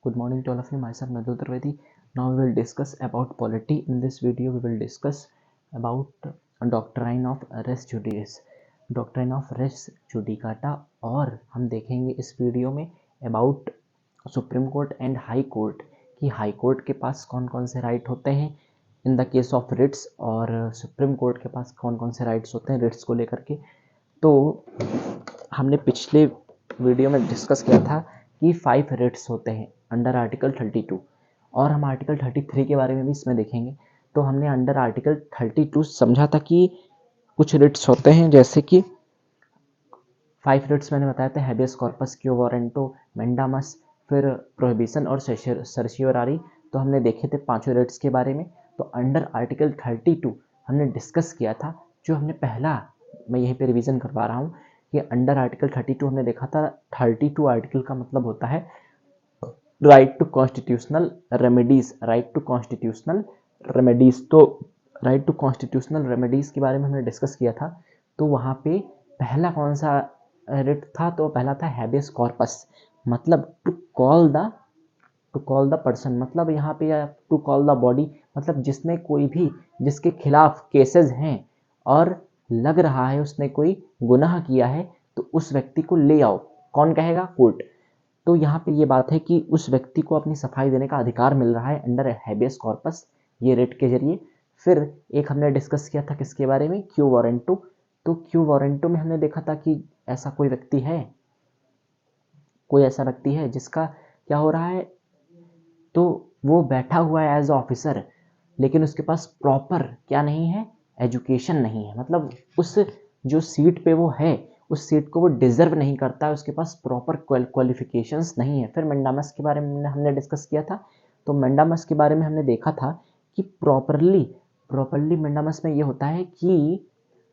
Good morning to all of you. Myself Madhu Trivedi. Now we will discuss about polity. In this video, we will discuss about doctrine of res judice, doctrine of res judicata, और हम देखेंगे इस video में about supreme court and high court कि high court के पास कौन कौन से राइट होते हैं in the case of writs, और सुप्रीम कोर्ट के पास कौन कौन से राइट्स होते हैं रिट्स को लेकर के। तो हमने पिछले वीडियो में डिस्कस किया था कि 5 रिट्स होते हैं अंडर आर्टिकल 32, और हम आर्टिकल 33 के बारे में भी इसमें देखेंगे। तो हमने अंडर आर्टिकल 32 समझा था कि कुछ रिट्स होते हैं, जैसे कि 5 रिट्स मैंने बताया था, हैबियस कॉर्पस, क्यो वारंटो, मेंडामस, फिर प्रोहिबिशन और सर्शियोरारी। तो हमने देखे थे पांचों रिट्स के बारे में। तो अंडर आर्टिकल 32 हमने डिस्कस किया था, जो हमने पहला, मैं यहीं पे रिवीजन करवा रहा हूँ कि अंडर आर्टिकल 32 हमने देखा था 32 आर्टिकल का मतलब होता है right to constitutional remedies, right to constitutional remedies. तो राइट टू कॉन्स्टिट्यूशनल रेमेडीज के बारे में हमने डिस्कस किया था। तो वहाँ पे पहला कौन सा रिट था? तो पहला था हैबियस कॉर्पस, मतलब टू कॉल द पर्सन, मतलब यहाँ पे टू कॉल द बॉडी, मतलब जिसने कोई भी, जिसके खिलाफ केसेस हैं और लग रहा है उसने कोई गुनाह किया है, तो उस व्यक्ति को ले आओ। कौन कहेगा? कोर्ट। तो यहाँ पे ये बात है कि उस व्यक्ति को अपनी सफाई देने का अधिकार मिल रहा है अंडर हैबियस कॉर्पस, ये रिट के जरिए। फिर एक हमने डिस्कस किया था किसके बारे में? Quo warranto. तो क्यू वारंटो में हमने देखा था कि ऐसा कोई व्यक्ति है, कोई ऐसा व्यक्ति है जिसका क्या हो रहा है, तो वो बैठा हुआ है एज ऑफिसर, लेकिन उसके पास प्रॉपर क्या नहीं है? एजुकेशन नहीं है, मतलब उस जो सीट पे वो है उस सीट को वो डिजर्व नहीं करता है, उसके पास प्रॉपर क्वालिफिकेशंस नहीं है। फिर मेंडामस के बारे में हमने डिस्कस किया था। तो मेंडामस के बारे में हमने देखा था कि प्रॉपरली मेंडामस में ये होता है कि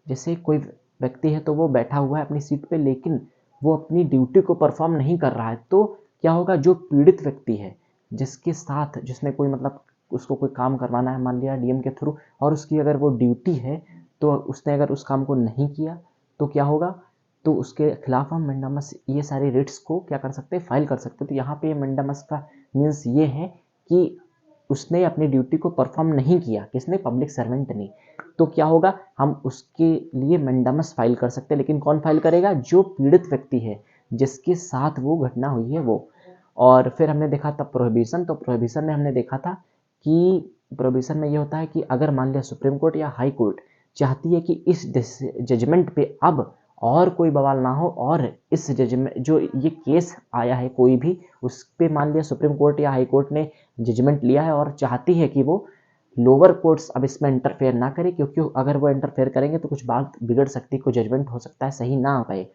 जैसे कोई व्यक्ति है तो वो बैठा हुआ है अपनी सीट पे, लेकिन वो अपनी ड्यूटी को परफॉर्म नहीं कर रहा है, तो क्या होगा? जो पीड़ित व्यक्ति है, जिसके साथ, जिसने कोई, मतलब उसको कोई काम करवाना है मान लिया डीएम के थ्रू, और उसकी अगर वो ड्यूटी है तो उसने अगर उस काम को नहीं किया तो क्या होगा? तो उसके खिलाफ हम मेंडामस ये सारे रिट्स को क्या कर सकते हैं? फाइल कर सकते हैं। तो यहाँ पे मेंडामस का मीन्स ये है कि उसने अपनी ड्यूटी को परफॉर्म नहीं किया, किसने? पब्लिक सर्वेंट ने। तो क्या होगा? हम उसके लिए मेंडामस फाइल कर सकते हैं, लेकिन कौन फाइल करेगा? जो पीड़ित व्यक्ति है, जिसके साथ वो घटना हुई है वो। और फिर हमने देखा था प्रोहिबिशन। तो प्रोहिबिशन में हमने देखा था कि प्रोहिबिशन में ये होता है कि अगर मान लिया सुप्रीम कोर्ट या हाई कोर्ट चाहती है कि इस जजमेंट पे अब और कोई बवाल ना हो, और इस जजमेंट, जो ये केस आया है कोई भी, उस पे मान लिया सुप्रीम कोर्ट या हाई कोर्ट ने जजमेंट लिया है और चाहती है कि वो लोअर कोर्ट्स अब इसमें इंटरफेयर ना करे, क्योंकि अगर वो इंटरफेयर करेंगे तो कुछ बात बिगड़ सकती है, कोई जजमेंट हो सकता है सही ना आ पाए।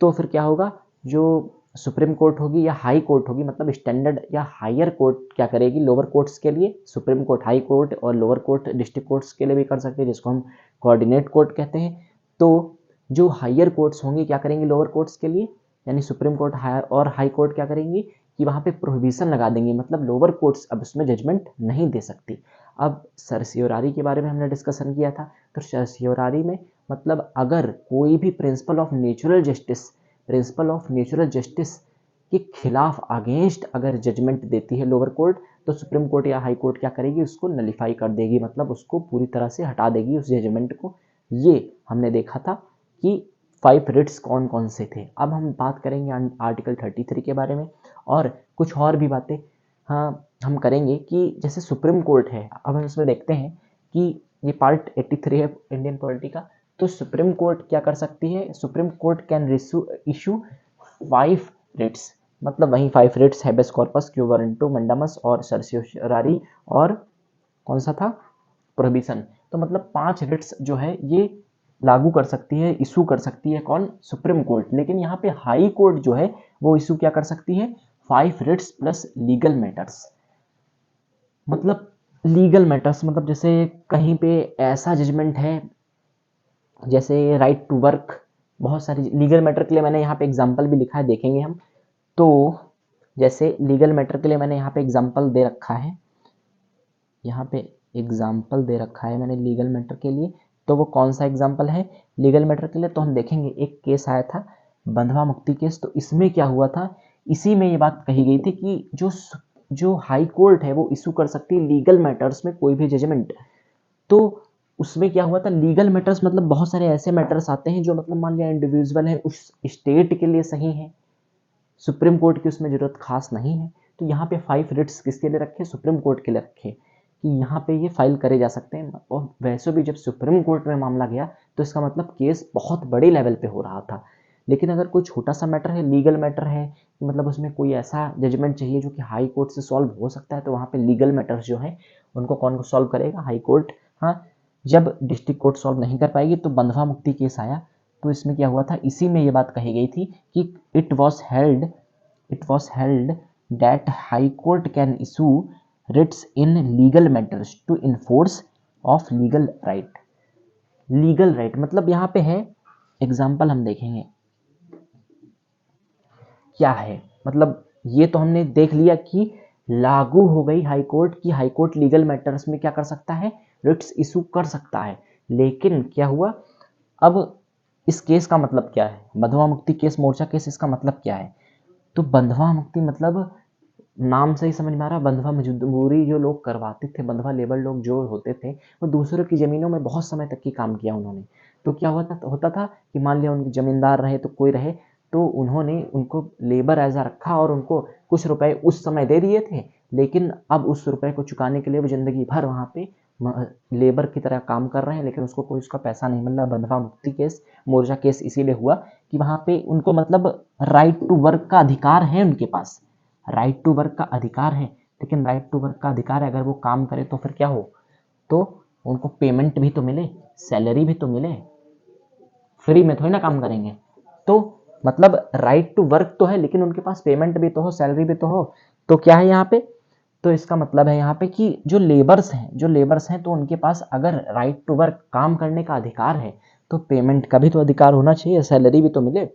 तो फिर क्या होगा? जो सुप्रीम कोर्ट होगी या हाई कोर्ट होगी, मतलब स्टैंडर्ड या हायर कोर्ट क्या करेगी? लोअर कोर्ट्स के लिए सुप्रीम कोर्ट, हाई कोर्ट और लोअर कोर्ट डिस्ट्रिक्ट कोर्ट्स के लिए भी कर सकते हैं, जिसको हम कोऑर्डिनेट कोर्ट कहते हैं। तो जो हायर कोर्ट्स होंगी क्या करेंगी लोअर कोर्ट्स के लिए, यानी सुप्रीम कोर्ट और हाई कोर्ट क्या करेंगी कि वहाँ पे प्रोहिबिशन लगा देंगी, मतलब लोअर कोर्ट्स अब उसमें जजमेंट नहीं दे सकती। अब सर्शियोरारी के बारे में हमने डिस्कशन किया था। तो सर्शियोरारी में मतलब अगर कोई भी प्रिंसिपल ऑफ नेचुरल जस्टिस के खिलाफ अगेंस्ट अगर जजमेंट देती है लोअर कोर्ट, तो सुप्रीम कोर्ट या हाई कोर्ट क्या करेगी? उसको नलिफाई कर देगी, मतलब उसको पूरी तरह से हटा देगी उस जजमेंट को। ये हमने देखा था कि 5 रिट्स कौन कौन से थे। अब हम बात करेंगे आर्टिकल 33 के बारे में, और कुछ और भी बातें हाँ हम करेंगे कि जैसे सुप्रीम कोर्ट है, अब हम इसमें देखते हैं कि ये पार्ट 83 है इंडियन पॉलिटी का। तो सुप्रीम कोर्ट क्या कर सकती है? Supreme court can issue 5 writs, मतलब वही 5 writs, habeas corpus, quo warranto, mandamus और सर्शियोरारी, और कौन सा था? प्रोहिबिशन। तो मतलब 5 रिट्स जो है ये लागू कर सकती है, इशू कर सकती है कौन? Supreme court. लेकिन यहाँ पे हाई कोर्ट जो है वो इशू क्या कर सकती है? 5 रिट्स प्लस लीगल मैटर्स, मतलब लीगल मैटर्स, मतलब जैसे कहीं पे ऐसा जजमेंट है, जैसे राइट टू वर्क, बहुत सारी लीगल मैटर के लिए मैंने यहाँ पे एग्जांपल भी लिखा है, देखेंगे हम। तो जैसे लीगल मैटर के लिए मैंने यहाँ पे एग्जांपल दे रखा है, यहाँ पे एग्जाम्पल दे रखा है मैंने लीगल मैटर के लिए। तो वो कौन सा एग्जाम्पल है लीगल मैटर के लिए? तो हम देखेंगे एक केस आया था बंधवा मुक्ति केस। तो इसमें क्या हुआ था इसी में ये बात कही गई थी कि जो हाई कोर्ट है वो इशू कर सकती है लीगल मैटर्स में कोई भी जजमेंट। तो उसमें क्या हुआ था, लीगल मैटर्स मतलब बहुत सारे ऐसे मैटर्स आते हैं जो मतलब मान लिया इंडिविजुअल है उस स्टेट के लिए सही है, सुप्रीम कोर्ट की उसमें जरूरत खास नहीं है। तो यहाँ पे 5 रिट्स किसके लिए रखे, सुप्रीम कोर्ट के लिए रखे कि यहाँ पे ये फाइल करे जा सकते हैं। और वैसे भी जब सुप्रीम कोर्ट में मामला गया तो इसका मतलब केस बहुत बड़े लेवल पे हो रहा था। लेकिन अगर कोई छोटा सा मैटर है, लीगल मैटर है, मतलब उसमें कोई ऐसा जजमेंट चाहिए जो कि हाई कोर्ट से सॉल्व हो सकता है, तो वहाँ पे लीगल मैटर्स जो है उनको कौन सॉल्व करेगा, हाई कोर्ट। हाँ, जब डिस्ट्रिक्ट कोर्ट सॉल्व नहीं कर पाएगी तो बंधवा मुक्ति केस आया। तो इसमें क्या हुआ था, इसी में ये बात कही गई थी कि it was held that high court can issue writs in legal matters to enforce of legal right मतलब यहाँ पे है, एग्जाम्पल हम देखेंगे क्या है। मतलब ये तो हमने देख लिया कि लागू हो गई हाई कोर्ट की, हाई कोर्ट लीगल मैटर्स में क्या कर सकता है, रिट्स इशू कर सकता है। लेकिन क्या हुआ, अब इस केस का मतलब क्या है, बंधवा मुक्ति केस, मोर्चा केस, इसका मतलब क्या है। तो बंधवा मुक्ति मतलब नाम से ही समझ में आ रहा है, बंधवा मजदूरी जो लोग करवाते थे, बंधवा लेबर लोग जो होते थे, वो दूसरों की ज़मीनों में बहुत समय तक की काम किया उन्होंने। तो क्या होता था कि मान लिया उनके ज़मींदार रहे तो कोई रहे, तो उन्होंने उनको लेबर ऐसा रखा और उनको कुछ रुपए उस समय दे दिए थे, लेकिन अब उस रुपए को चुकाने के लिए वो ज़िंदगी भर वहाँ पे लेबर की तरह काम कर रहे हैं, लेकिन उसको कोई उसका पैसा नहीं मिल रहा। बंधवा मुक्ति केस, मोर्चा केस इसीलिए हुआ कि वहाँ पे उनको मतलब राइट टू वर्क का अधिकार है, उनके पास राइट टू वर्क का अधिकार है, लेकिन राइट टू वर्क का अधिकार है, अगर वो काम करे तो फिर क्या हो, तो उनको पेमेंट भी तो मिले, सैलरी भी तो मिले, फ्री में थोड़ी ना काम करेंगे। तो मतलब राइट टू वर्क तो है, लेकिन उनके पास पेमेंट भी तो हो, सैलरी भी तो हो। तो क्या है यहाँ पे, तो इसका मतलब है यहाँ पे कि जो लेबर्स हैं तो उनके पास अगर राइट टू वर्क काम करने का अधिकार है तो पेमेंट का भी तो अधिकार होना चाहिए, सैलरी भी तो मिले।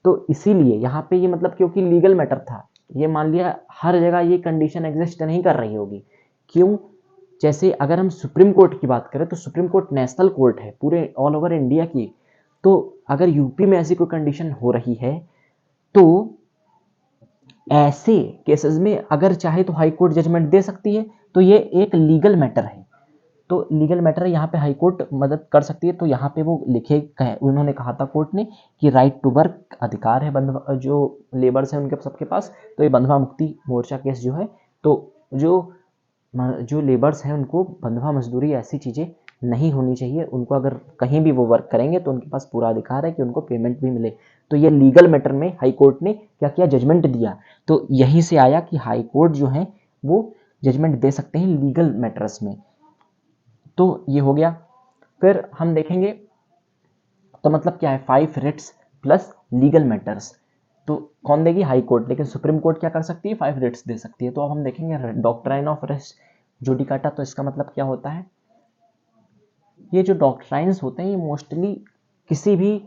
तो इसीलिए यहाँ पे ये मतलब क्योंकि लीगल मैटर था, ये मान लिया हर जगह ये कंडीशन एग्जिस्ट नहीं कर रही होगी। क्यों, जैसे अगर हम सुप्रीम कोर्ट की बात करें तो सुप्रीम कोर्ट नेशनल कोर्ट है पूरे ऑल ओवर इंडिया की। तो अगर यूपी में ऐसी कोई कंडीशन हो रही है तो ऐसे केसेस में अगर चाहे तो हाई कोर्ट जजमेंट दे सकती है। तो ये एक लीगल मैटर है, तो लीगल मैटर यहाँ पे हाई कोर्ट मदद कर सकती है। तो यहाँ पे वो लिखे उन्होंने कहा था कोर्ट ने कि राइट टू वर्क अधिकार है बंधवा जो लेबर्स हैं उनके सबके पास। तो ये बंधवा मुक्ति मोर्चा केस जो है, तो जो लेबर्स हैं उनको बंधवा मजदूरी ऐसी चीज़ें नहीं होनी चाहिए, उनको अगर कहीं भी वो वर्क करेंगे तो उनके पास पूरा अधिकार है कि उनको पेमेंट भी मिले। तो ये लीगल मैटर में हाई कोर्ट ने क्या किया, जजमेंट दिया। तो यहीं से आया कि हाई कोर्ट जो है वो जजमेंट दे सकते हैं लीगल मैटर्स में। तो ये हो गया। फिर हम देखेंगे तो मतलब क्या है, 5 रिट्स प्लस लीगल मैटर्स। तो कौन देगी, हाई कोर्ट, लेकिन सुप्रीम कोर्ट क्या कर सकती है, 5 रिट्स दे सकती है। तो अब हम देखेंगे डॉक्ट्राइन ऑफ रेस जुडिकाटा। तो इसका मतलब क्या होता है, ये जो डॉक्ट्राइन्स होते हैं ये मोस्टली किसी भी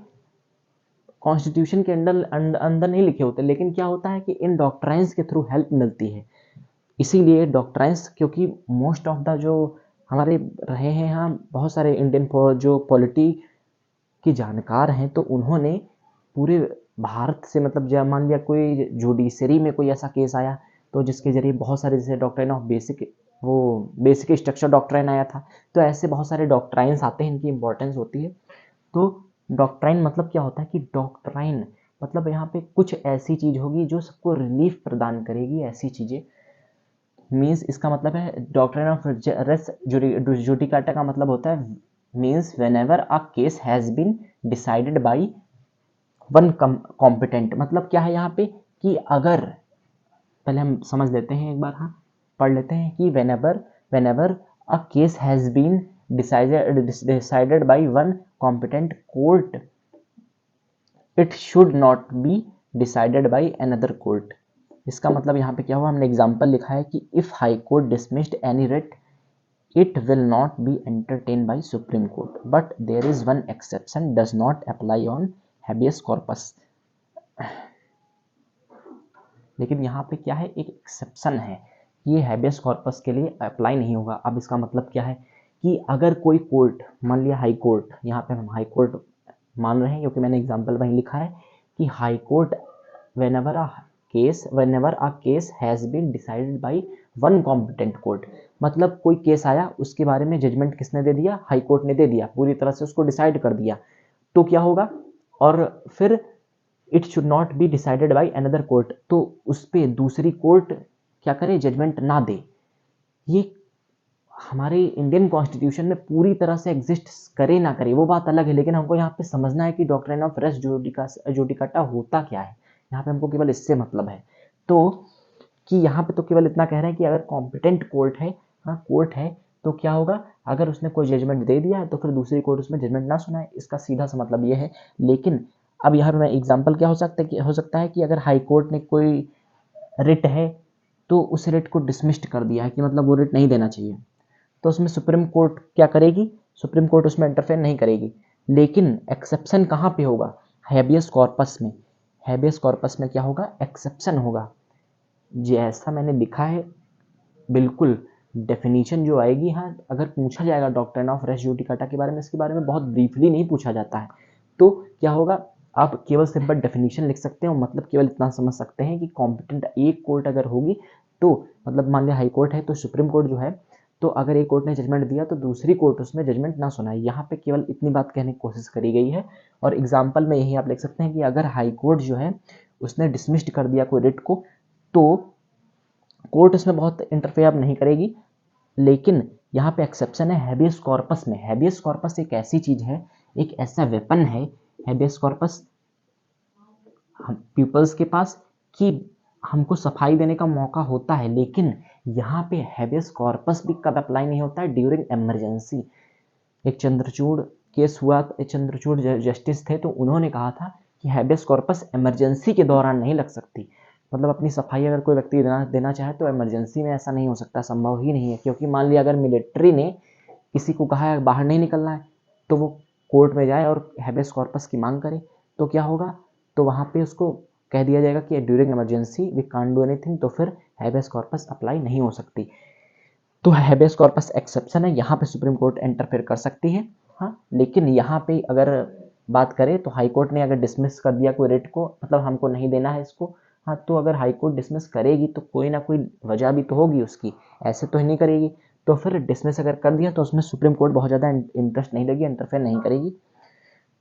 कॉन्स्टिट्यूशन के अंदर नहीं लिखे होते, लेकिन क्या होता है कि इन डॉक्ट्राइन्स के थ्रू हेल्प मिलती है। इसीलिए डॉक्ट्राइन्स, क्योंकि मोस्ट ऑफ द जो हमारे रहे हैं यहाँ बहुत सारे इंडियन जो पॉलिटी की जानकार हैं, तो उन्होंने पूरे भारत से मतलब जब मान लिया कोई जुडिशरी में कोई ऐसा केस आया तो जिसके जरिए बहुत सारे, जैसे doctrine of basic structure doctrine आया था, तो ऐसे बहुत सारे डॉक्ट्राइन्स आते हैं, इनकी इंपॉर्टेंस होती है। तो डॉक्ट्राइन मतलब क्या होता है कि डॉक्ट्राइन मतलब यहाँ पे कुछ ऐसी चीज़ होगी जो सबको रिलीफ प्रदान करेगी, ऐसी चीज़ें मीन्स इसका मतलब है डॉक्ट्राइन ऑफ रेस जुडिकाटा का मतलब होता है means whenever a case has been decided by one competent. मतलब क्या है यहाँ पे कि अगर, पहले हम समझ लेते हैं एक बार, हाँ पढ़ लेते हैं कि whenever a case has been decided by one competent court it should not be decided by another court। इसका मतलब यहाँ पे क्या हुआ, हमने एग्जाम्पल लिखा है कि if high court dismissed any writ it will not be entertained by supreme court but there is one exception does not apply on habeas corpus। लेकिन यहाँ पे क्या है, एक एक्सेप्शन है, ये हैबियस कॉर्पस के लिए अप्लाई नहीं होगा। अब इसका मतलब क्या है कि अगर कोई कोर्ट, मान लिया हाई कोर्ट, यहाँ पे हम हाई कोर्ट मान रहे हैं क्योंकि मैंने एग्जांपल वहीं लिखा है कि high court whenever case whenever a case has been decided by one competent court. मतलब कोई केस आया, उसके बारे में जजमेंट किसने दे दिया? हाई कोर्ट ने दे दिया, पूरी तरह से उसको डिसाइड कर दिया, तो क्या होगा? और फिर it should not be decided by another court, तो उस पर दूसरी कोर्ट क्या करे? जजमेंट ना दे। ये हमारे इंडियन कॉन्स्टिट्यूशन में पूरी तरह से एग्जिस्ट करे ना करे वो बात अलग है, लेकिन हमको यहाँ पे समझना है कि डॉक्ट्रिन ऑफ रेस जुडिकाटा होता क्या है। यहाँ पे हमको केवल इससे मतलब है, तो कि यहाँ पे तो केवल इतना कह रहे हैं कि अगर कॉम्पिटेंट कोर्ट है, हाँ कोर्ट है, तो क्या होगा? अगर उसने कोई जजमेंट दे दिया है तो फिर दूसरी कोर्ट उसमें जजमेंट ना सुनाए, इसका सीधा सा मतलब ये है। लेकिन अब यहाँ पे मैं एग्जाम्पल क्या हो सकता है कि अगर हाई कोर्ट ने कोई रिट है तो उस रिट को डिसमिस्ड कर दिया है कि मतलब वो रिट नहीं देना चाहिए, तो उसमें सुप्रीम कोर्ट क्या करेगी? सुप्रीम कोर्ट उसमें इंटरफेयर नहीं करेगी। लेकिन एक्सेप्शन कहाँ पे होगा? हैबियस कॉर्पस में। हैबियस कॉर्पस में क्या होगा? एक्सेप्शन होगा। जैसा मैंने लिखा है बिल्कुल डेफिनेशन जो आएगी, हाँ अगर पूछा जाएगा डॉक्ट्रिन ऑफ रेस जुडिकाटा के बारे में, इसके बारे में बहुत ब्रीफली नहीं पूछा जाता है, तो क्या होगा? आप केवल सिंपल डेफिनेशन लिख सकते हैं और मतलब केवल इतना समझ सकते हैं कि कॉम्पिटेंट एक कोर्ट अगर होगी तो मतलब मान लिया हाई कोर्ट है तो सुप्रीम कोर्ट जो है, तो अगर एक कोर्ट ने जजमेंट दिया तो दूसरी कोर्ट उसमें जजमेंट ना सुनाए। यहाँ पे केवल इतनी बात कहने की कोशिश करी गई है। और एग्जाम्पल में यही आप लिख सकते हैं कि अगर हाई कोर्ट जो है उसने डिसमिस्ड कर दिया कोई रिट को, तो कोर्ट उसमें बहुत इंटरफेयर नहीं करेगी। लेकिन यहाँ पे एक्सेप्शन है हैबियस कॉर्पस में। हैबियस कॉर्पस एक ऐसी चीज है, एक ऐसा वेपन है हैबियस कॉर्पस पीपल्स के पास कि हमको सफाई देने का मौका होता है, लेकिन यहाँ पे हैबियस कॉर्पस भी कब अप्लाई नहीं होता है? During emergency. एक चंद्रचूड़ केस हुआ, चंद्रचूड़ जस्टिस थे, तो उन्होंने कहा था कि हैबियस कॉर्पस इमरजेंसी के दौरान नहीं लग सकती। मतलब अपनी सफाई अगर कोई व्यक्ति देना चाहे तो इमरजेंसी में ऐसा नहीं हो सकता, संभव ही नहीं है। क्योंकि मान लिया अगर मिलिट्री ने किसी को कहा है बाहर नहीं निकलना है, तो वो कोर्ट में जाए और हैबियस कॉर्पस की मांग करे, तो क्या होगा? तो वहाँ पे उसको कह दिया जाएगा कि during emergency we can't do anything, तो फिर हैबियस कॉर्पस अप्लाई नहीं हो सकती। तो हैबियस कॉर्पस एक्सेप्शन है, यहाँ पे सुप्रीम कोर्ट इंटरफेयर कर सकती है। हाँ, लेकिन यहाँ पे अगर बात करें तो हाई कोर्ट ने अगर डिसमिस कर दिया कोई रिट को, मतलब हमको नहीं देना है इसको, हाँ तो अगर हाई कोर्ट डिसमिस करेगी तो कोई ना कोई वजह भी तो होगी उसकी, ऐसे तो ही नहीं करेगी। तो फिर डिसमिस अगर कर दिया तो उसमें सुप्रीम कोर्ट बहुत ज़्यादा इंटरेस्ट नहीं लेगी, इंटरफेयर नहीं करेगी।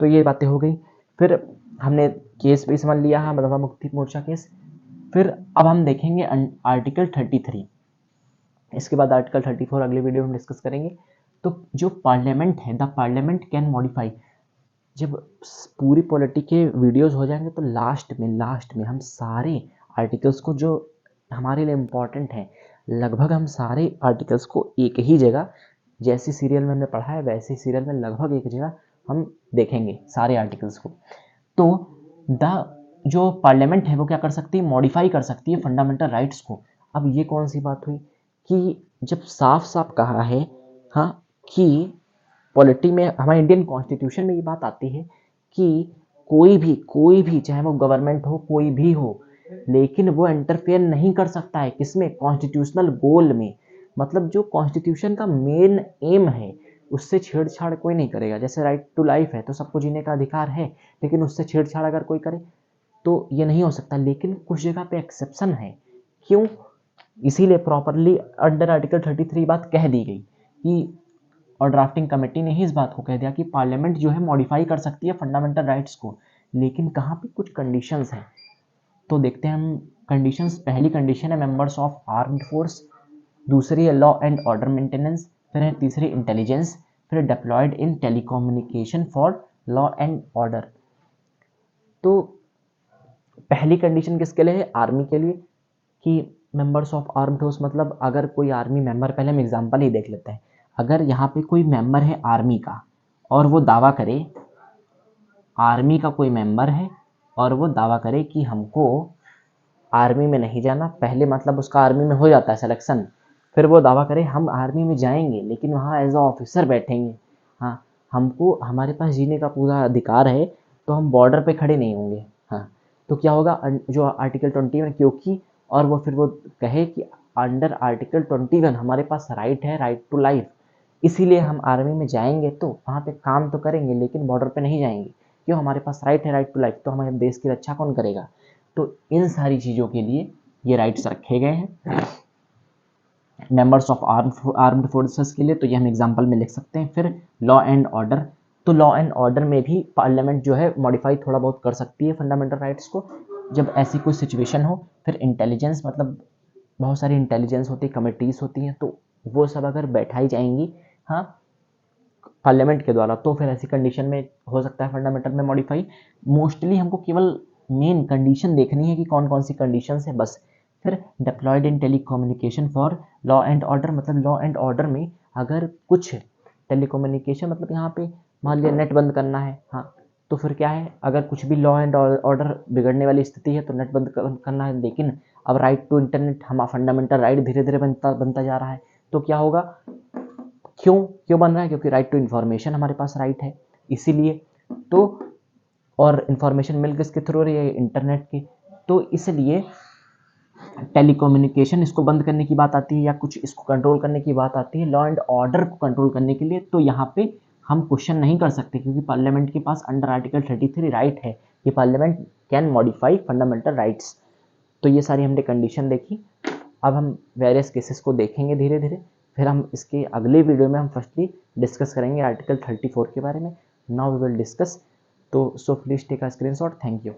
तो ये बातें हो गई। फिर हमने केस भी समझ लिया है, मधवा मुक्ति मोर्चा केस। फिर अब हम देखेंगे आर्टिकल 33। इसके बाद आर्टिकल 34 अगले वीडियो में डिस्कस करेंगे। तो जो पार्लियामेंट है, द पार्लियामेंट कैन मॉडिफाई, जब पूरी पॉलिटी के वीडियोस हो जाएंगे तो लास्ट में हम सारे आर्टिकल्स को जो हमारे लिए इम्पोर्टेंट हैं, लगभग हम सारे आर्टिकल्स को एक ही जगह, जैसी सीरियल में हमने पढ़ा है वैसे सीरियल में लगभग एक जगह हम देखेंगे सारे आर्टिकल्स को। तो द जो पार्लियामेंट है वो क्या कर सकती है? मॉडिफाई कर सकती है फंडामेंटल राइट्स को। अब ये कौन सी बात हुई कि जब साफ साफ कहा है, हाँ, कि पॉलिटी में हमारे इंडियन कॉन्स्टिट्यूशन में ये बात आती है कि कोई भी चाहे वो गवर्नमेंट हो, कोई भी हो, लेकिन वो इंटरफेयर नहीं कर सकता है किसमें? कॉन्स्टिट्यूशनल गोल में। मतलब जो कॉन्स्टिट्यूशन का मेन एम है उससे छेड़छाड़ कोई नहीं करेगा। जैसे राइट टू लाइफ है तो सबको जीने का अधिकार है, लेकिन उससे छेड़छाड़ अगर कोई करे तो ये नहीं हो सकता। लेकिन कुछ जगह पे एक्सेप्शन है, क्यों? इसीलिए प्रॉपरली अंडर आर्टिकल 33 बात कह दी गई कि, और ड्राफ्टिंग कमेटी ने ही इस बात को कह दिया कि पार्लियामेंट जो है मॉडिफाई कर सकती है फंडामेंटल राइट्स को, लेकिन कहाँ पे कुछ कंडीशंस हैं। तो देखते हैं हम कंडीशंस। पहली कंडीशन है मेंबर्स ऑफ आर्म्ड फोर्स, दूसरी है लॉ एंड ऑर्डर मेंटेनेंस, फिर है तीसरी इंटेलिजेंस, फिर deployed in telecommunication for law and order. तो पहली कंडीशन किसके लिए है? आर्मी के लिए, कि मेंबर्स ऑफ आर्म्ड फोर्स मतलब अगर कोई आर्मी मेंबर, पहले हम एग्जांपल ही देख लेते हैं। अगर यहाँ पे कोई मेंबर है आर्मी का और वो दावा करे, आर्मी का कोई मेंबर है और वो दावा करे कि हमको आर्मी में नहीं जाना, पहले मतलब उसका आर्मी में हो जाता है सिलेक्शन, फिर वो दावा करे हम आर्मी में जाएंगे लेकिन वहाँ एज अ ऑफिसर बैठेंगे, हाँ हमको हमारे पास जीने का पूरा अधिकार है, तो हम बॉर्डर पे खड़े नहीं होंगे। हाँ, तो क्या होगा? जो आर्टिकल 21, क्योंकि और वो फिर वो कहे कि अंडर आर्टिकल 21 हमारे पास राइट है, राइट टू लाइफ, इसीलिए हम आर्मी में जाएंगे तो वहाँ पे काम तो करेंगे लेकिन बॉर्डर पे नहीं जाएंगे। क्यों? हमारे पास राइट है, राइट टू लाइफ, तो हमारे देश की रक्षा कौन करेगा? तो इन सारी चीज़ों के लिए ये राइट्स रखे गए हैं मेंबर्स ऑफ आर्म्ड फोर्सेस के लिए। तो ये हम एग्जांपल में लिख सकते हैं। फिर लॉ एंड ऑर्डर, तो लॉ एंड ऑर्डर में भी पार्लियामेंट जो है मॉडिफाई थोड़ा बहुत कर सकती है फंडामेंटल राइट्स को जब ऐसी कोई सिचुएशन हो। फिर इंटेलिजेंस, मतलब बहुत सारी इंटेलिजेंस होती है, कमिटीज़ होती हैं, तो वो सब अगर बैठाई जाएंगी हाँ पार्लियामेंट के द्वारा, तो फिर ऐसी कंडीशन में हो सकता है फंडामेंटल में मॉडिफाई। मोस्टली हमको केवल मेन कंडीशन देखनी है कि कौन कौन सी कंडीशन है बस। फिर deployed in telecommunication for law and order, मतलब लॉ एंड ऑर्डर में अगर कुछ टेलीकम्युनिकेशन, मतलब यहाँ पे मान लिया नेट बंद करना है हाँ, तो फिर क्या है, अगर कुछ भी लॉ एंड ऑर्डर बिगड़ने वाली स्थिति है तो नेट बंद करना है। लेकिन अब राइट टू इंटरनेट हमारा फंडामेंटल राइट धीरे धीरे बनता जा रहा है, तो क्या होगा, क्यों बन रहा है, क्योंकि राइट टू इन्फॉर्मेशन हमारे पास राइट है इसीलिए। तो और इन्फॉर्मेशन मिल किसके थ्रू रही है, इंटरनेट के, तो इसलिए टेलीकम्युनिकेशन इसको बंद करने की बात आती है या कुछ इसको कंट्रोल करने की बात आती है लॉ एंड ऑर्डर को कंट्रोल करने के लिए, तो यहाँ पे हम क्वेश्चन नहीं कर सकते क्योंकि पार्लियामेंट के पास अंडर आर्टिकल 33 राइट है कि parliament can modify fundamental rights. तो ये सारी हमने कंडीशन देखी। अब हम वेरियस केसेस को देखेंगे धीरे धीरे, फिर हम इसके अगले वीडियो में हम फर्स्टली डिस्कस करेंगे आर्टिकल 34 के बारे में। Now we will discuss. तो so please take a screenshot. Thank you.